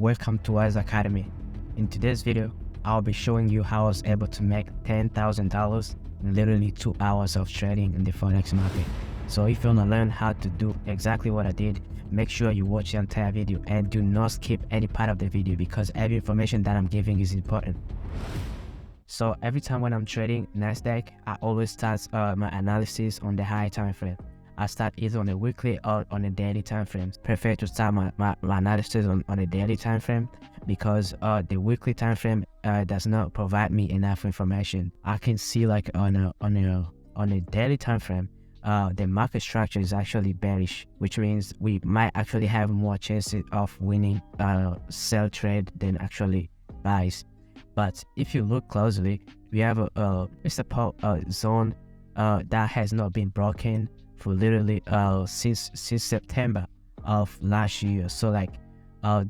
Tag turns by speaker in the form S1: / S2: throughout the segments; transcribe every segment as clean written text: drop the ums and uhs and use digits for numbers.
S1: welcome to Wise Academy. In today's video, I'll be showing you how I was able to make $10,000 in literally 2 hours of trading in the Forex market. So if you want to learn how to do exactly what I did, make sure you watch the entire video and do not skip any part of the video because every information that I'm giving is important. So every time when I'm trading Nasdaq, I always start my analysis on the high time frame. I start either on a weekly or on a daily time frame. Prefer to start my analysis on a daily time frame because the weekly time frame does not provide me enough information. I can see like on a daily time frame, the market structure is actually bearish, which means we might actually have more chances of winning sell trade than actually buys. But if you look closely, we have a support zone that has not been broken for literally since September of last year. So like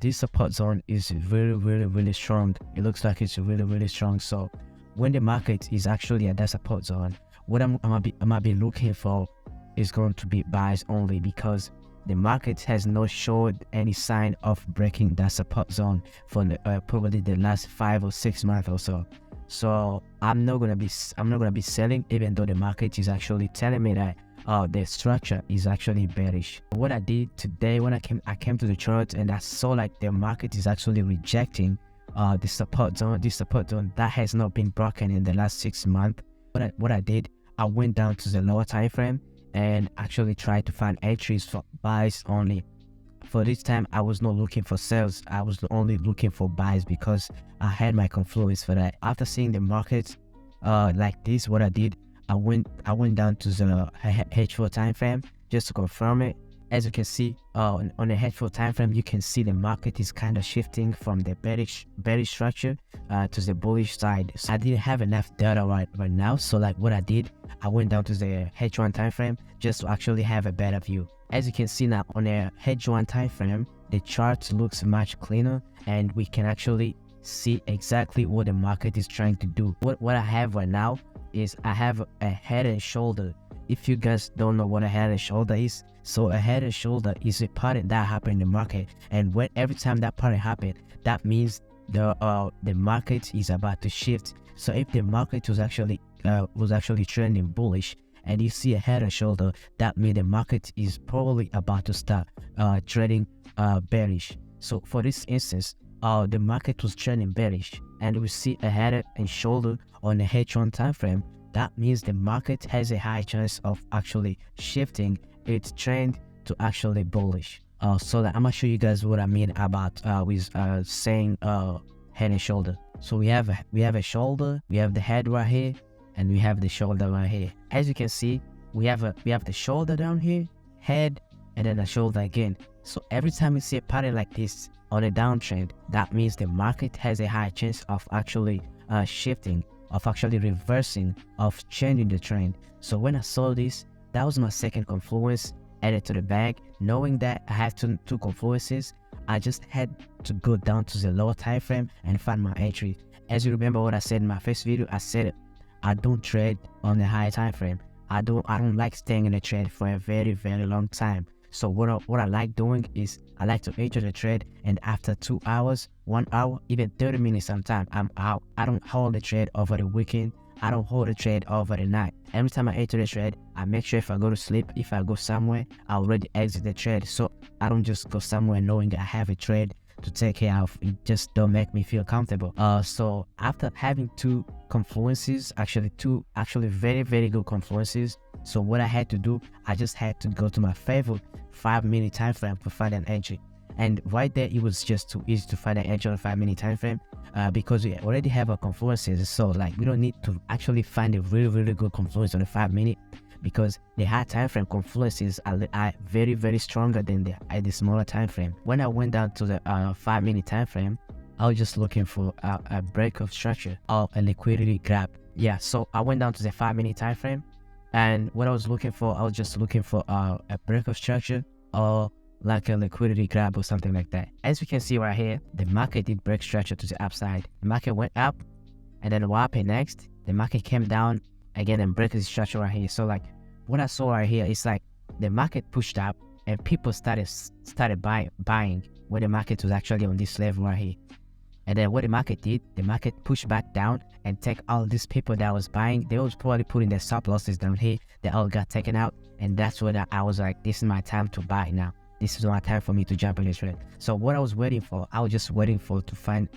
S1: this support zone is really strong. It looks like it's really strong. So when the market is actually at that support zone, what I'm gonna be looking for is going to be buys only, because the market has not showed any sign of breaking that support zone for probably the last 5 or 6 months or so. So I'm not gonna be selling, even though the market is actually telling me that the structure is actually bearish. What I did today when I came to the chart and I saw like the market is actually rejecting the support zone, this support zone that has not been broken in the last 6 months. What I did, I went down to the lower time frame and actually tried to find entries for buys only. For this time, I was not looking for sales. I was only looking for buys because I had my confluence for that. After seeing the market like this, what I did, I went down to the H4 time frame just to confirm it. As you can see on the H4 time frame, you can see the market is kind of shifting from the bearish structure to the bullish side. So I didn't have enough data right now, so like what I did, I went down to the H1 time frame just to actually have a better view. As you can see now on the H1 time frame, the chart looks much cleaner and we can actually see exactly what the market is trying to do. What I have right now is I have a head and shoulder. If you guys don't know what a head and shoulder is, so a head and shoulder is a pattern that happened in the market, and every time that pattern happens, that means the market is about to shift. So if the market was actually trending bullish and you see a head and shoulder, that means the market is probably about to start trading bearish. So for this instance, the market was trending bearish and we see a head and shoulder on the H1 time frame. That means the market has a high chance of actually shifting its trend to actually bullish. So I'm gonna show you guys what I mean about with saying head and shoulder. So we have a shoulder, we have the head right here, and we have the shoulder right here. As you can see, we have the shoulder down here, head, and then the shoulder again. So every time we see a pattern like this on a downtrend, that means the market has a high chance of actually shifting, of actually reversing, of changing the trend. So when I saw this, that was my second confluence added to the bag. Knowing that I have two confluences, I just had to go down to the lower time frame and find my entry. As you remember what I said in my first video, I said I don't trade on the high time frame. I don't like staying in a trade for a very long time. So what I like doing is I like to enter the trade, and after 2 hours, 1 hour, even 30 minutes sometimes, I'm out. I don't hold the trade over the weekend. I don't hold the trade over the night. Every time I enter the trade, I make sure if I go to sleep, if I go somewhere, I already exit the trade. So I don't just go somewhere knowing that I have a trade to take care of. It just don't make me feel comfortable. So after having two confluences, two very good confluences, so what I had to do, I just had to go to my favorite 5-minute time frame to find an entry. And right there, it was just too easy to find an entry on a 5-minute time frame because we already have a confluences. So like we don't need to actually find a really good confluence on a 5-minute, because the high time frame confluences are very stronger than the smaller time frame. When I went down to the 5-minute time frame, I was just looking for a break of structure or a liquidity grab. Yeah, so I went down to the 5-minute time frame, and what I was looking for, I was just looking for a break of structure or like a liquidity grab or something like that. As we can see right here, the market did break structure to the upside. The market went up, and then what happened next? The market came down again and break the structure right here. So like what I saw right here is like the market pushed up and people started buying, when the market was actually on this level right here. And then what the market did, the market pushed back down and take all these people that was buying, they was probably putting their stop losses down here. They all got taken out. And that's when I was like, this is my time to buy now. This is my time for me to jump in the trade. So what I was waiting for, I was just waiting for to find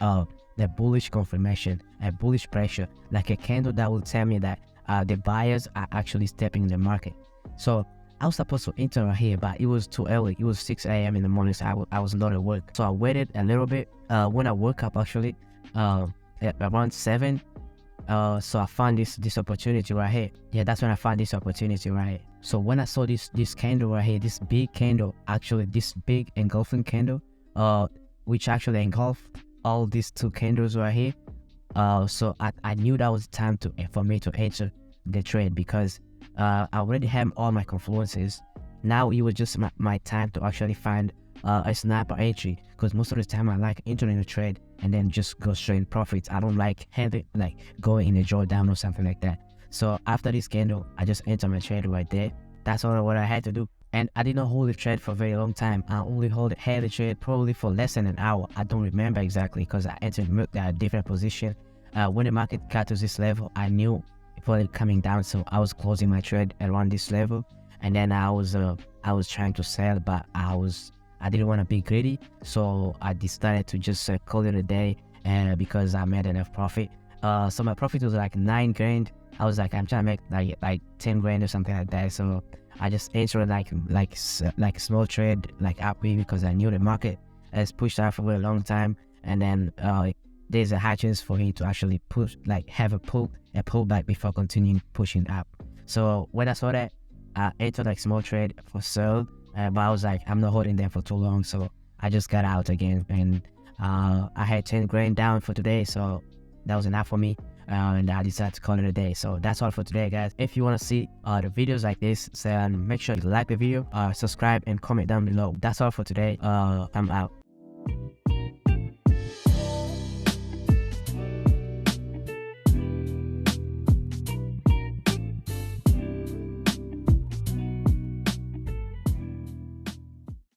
S1: the bullish confirmation, a bullish pressure, like a candle that will tell me that the buyers are actually stepping in the market. So I was supposed to enter right here, but it was too early. It was 6 a.m. in the morning, so I was not at work. So I waited a little bit. When I woke up actually, at around 7, so I found this opportunity right here. Yeah, that's when I found this opportunity right here. So when I saw this candle right here, this big candle, actually this big engulfing candle, which actually engulfed all these 2 candles right here. So I knew that was time for me to enter the trade, because I already have all my confluences. Now it was just my time to actually find a sniper entry, because most of the time I like entering a trade and then just go straight in profits. I don't like going in a drawdown or something like that. So after this candle, I just entered my trade right there. That's all what I had to do. And I did not hold the trade for a very long time. I only had the trade probably for less than an hour. I don't remember exactly, because I entered a different position. When the market got to this level, I knew it was coming down, so I was closing my trade around this level. And then I was trying to sell, but I didn't want to be greedy, so I decided to just call it a day, because I made enough profit. So my profit was like 9 grand. I was like, I'm trying to make like 10 grand or something like that. So I just entered like small trade, like up here, because I knew the market has pushed out for a very long time, and then there's a high chance for it to actually have a pullback before continuing pushing up. So when I saw that, I entered like small trade for sale, but I was like, I'm not holding them for too long, so I just got out again. And I had 10 grand down for today, so that was enough for me. And I decided to call it a day. So that's all for today, guys. If you want to see the videos like this, so make sure you like the video, subscribe and comment down below. That's all for today. I'm out.